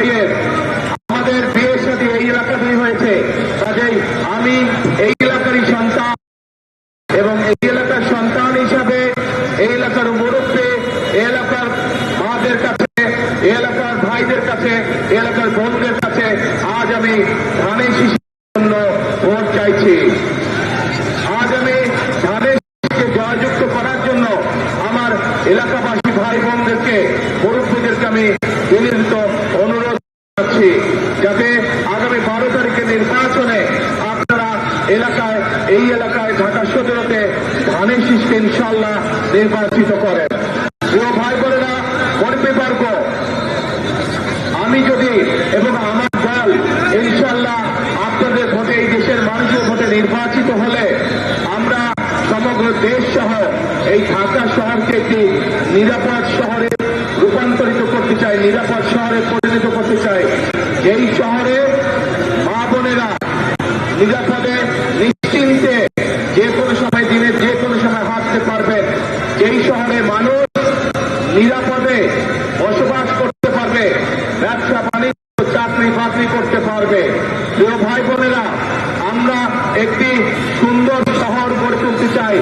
ভাইয়ের আমাদের বিয়ের সাথে এই এলাকাতেই হয়েছে, কাজেই আমি এই এলাকারই সন্তান এবং এই এলাকার সন্তান হিসাবে এই এলাকার মুরব্বী, এই এলাকার মাদের কাছে, এই এলাকার ভাইদের কাছে, এই এলাকার বোনদের কাছে আজ আমি ধানের শীষের জন্য ভোট চাইছি। আজ আমি ধানের শীষকে জয়যুক্ত করার জন্য আমার এলাকাবাসী ভাই বোনদেরকে, মুরব্বীদেরকে আমি বিনীত অনুরোধ করছি যাতে আগামী 12 তারিখে নির্বাচনে আপনারা এলাকায়, এই এলাকায় ঢাকা 17-তে ধানের শীষকে ইনশাআল্লাহ নির্বাচিত করেন। প্রিয় ভাই বোনেরা, কর্মীবর্গ, আমি যদি এবং আমার দল ইনশাআল্লাহ আপনাদের ভোটে, এই দেশের মানুষের ভোটে নির্বাচিত হলে আমরা সমগ্র দেশ সহ এই ঢাকা শহরকে একটি নিরাপদ শহরে রূপান্তরিত করতে চাই, নিরাপদ শহরে পরিণত করতে চাই, যেই শহরে মা বোনেরা নিরাপদে নিশ্চিন্তে যে কোনো সময়, দিনের যে কোনো সময় হাঁটতে পারবেন, যেই শহরে মানুষ নিরাপদে বসবাস করতে পারবে, ব্যবসা বাণিজ্য, চাকরি বাকরি করতে পারবে। প্রিয় ভাই বোনেরা, আমরা একটি সুন্দর শহর গড়ে তুলতে চাই,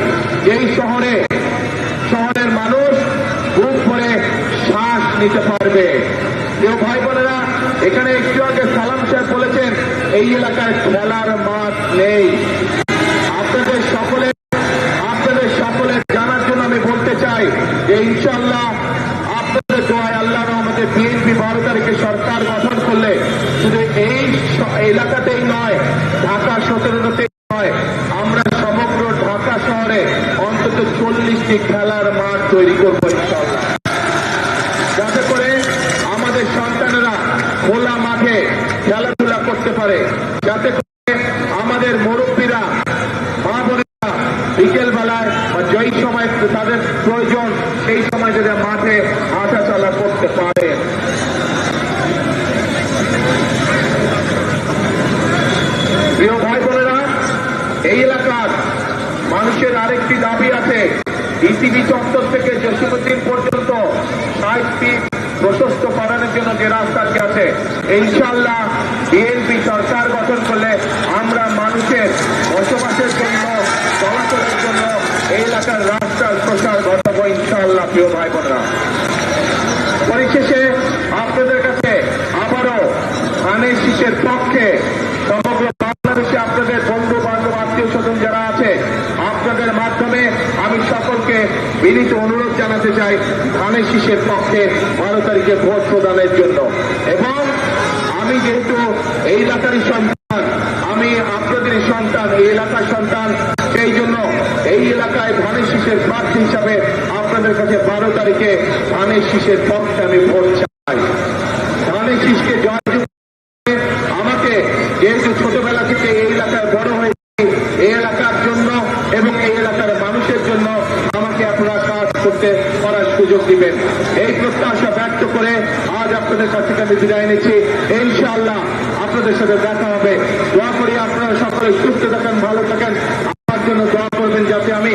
যেই শহরের মানুষ বুক ভরে শ্বাস নিতে পারবে। প্রিয় ভাই বোনেরা, এখানে একটু আগে সালাম সাহেব বলেছেন এই এলাকায় খেলার মাঠ নেই। আপনাদের সকলের জানার জন্য আমি বলতে চাই যে ইনশাআল্লাহ আপনাদের দোয়ায়, আল্লাহর রহমতে বিএনপি 12 তারিখে সরকার গঠন করলে শুধু এই এলাকাতেই নয়, ঢাকা 17-তেই নয়, আমরা সমগ্র ঢাকা শহরে অন্তত 40টি খেলার মাঠ তৈরি করব ইনশাআল্লাহ, যাতে করে আমাদের সন্তানেরা খোলা মাঠে খেলাধুলা করতে পারে, যাতে করে আমাদের মুরব্বীরা, মা বোনেরা বিকেল বেলায় বা যেই সময় তাদের প্রয়োজন সেই সময় যদি মাঠে হাঁটা চলা করতে পারে। প্রিয় ভাই বোনেরা, এই এলাকার মানুষের আরেকটি দাবি আছে, ইসিবি চত্বর থেকে জসিমউদ্দিন পর্যন্ত 60 ফিট প্রশস্ত করানোর জন্য যে রাস্তাটি আছে, ইনশাআল্লাহ বিএনপি সরকার গঠন করলে আমরা মানুষের বসবাসের জন্য, চলাচলের জন্য এই এলাকার রাস্তার প্রসার ঘটাবো ইনশাআল্লাহ। প্রিয় ভাই বোনেরা, পরিশেষে আপনাদের কাছে আবারও ধানের শীষের পক্ষে সমগ্র বাংলাদেশে আপনাদের বন্ধু বান্ধব, আত্মীয় স্বজন যারা আছে, আপনাদের মাধ্যমে আমি সকলকে বিনীত অনুরোধ জানাতে চাই ধানের শীষের পক্ষে 12 তারিখে ভোট প্রদানের জন্য। এবং আমি যেহেতু এই এলাকারই সন্তান, আমি আপনাদেরই সন্তান, এই এলাকার সন্তান, সেই জন্য এই এলাকায় ধানের শীষের প্রার্থী হিসাবে আপনাদের কাছে 12 তারিখে ধানের শীষের পক্ষে আমি ভোট চাই। ধানের শীষকে জয়যুক্ত, আমাকে যেহেতু ছোটবেলা থেকে এই এলাকায় বড় হয়েছি, এই এলাকার জন্য এবং এই এলাকার মানুষের জন্য আমাকে আপনারা কাজ করার সুযোগ দিবেন, এই প্রত্যাশা ব্যক্ত করে আজ আপনাদের কাছ থেকে আমি বিদায় নিচ্ছি। ইনশাআল্লাহ আপনাদের সাথে দেখা হবে। দোয়া করি আপনারা সকলে সুস্থ থাকেন, ভালো থাকেন, আমার জন্য দোয়া করবেন যাতে আমি